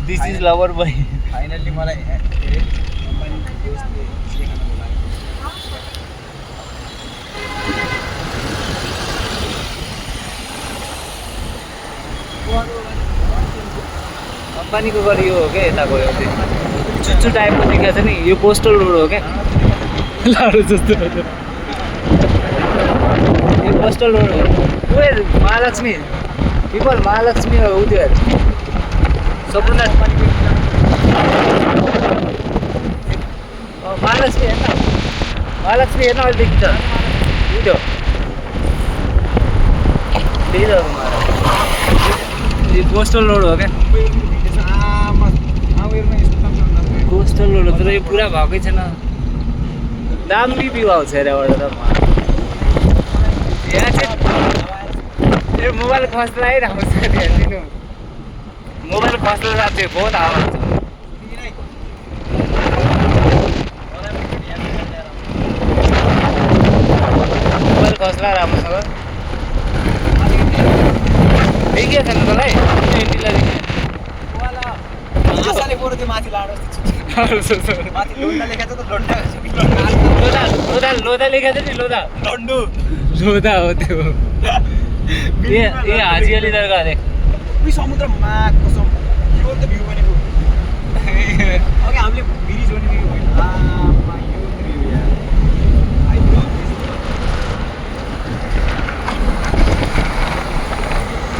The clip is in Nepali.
this is lover boy finally मलाई के अरे कम्पनी दोस्तले सिकाउन बोलायो कम्पनीको गरी यो हो क्या यताको यो चाहिँ चुच्चु टाइपको देखाएको छ नि यो कोस्टल रोड हो क्या लाडो जस्तो यो कोस्टल रोड हो उयो महालक्ष्मी पिपल महालक्ष्मी हो उ त्यो सपना महालक्ष्मी हेर्न महालक्ष्मी हेर्न अहिले देखिन्छ त्यो त्यही त यो कोस्टल रोड हो क्या कोस्टल रोड हो तर यो पुरा भएकै छैन दामी भ्यू आउँछ यहाँबाट त यहाँ चाहिँ यो मोबाइल खस्दा आइरहेको छ हेरिदिनु मोबाइल खस्दा जान्छ बहुत आवाज छ मोबाइल खस्ला राम्रोसँग देखिएको छैन तँलाई जसले बरु त्यो माथि लाडो माथि लोन्डा लेखेको छ त लोधा लेखेको छ नि लोधा लन्डु लोधा हो त्यो ए हाजी अली दरगाह देख समुद्रमा कसम यो त भ्यू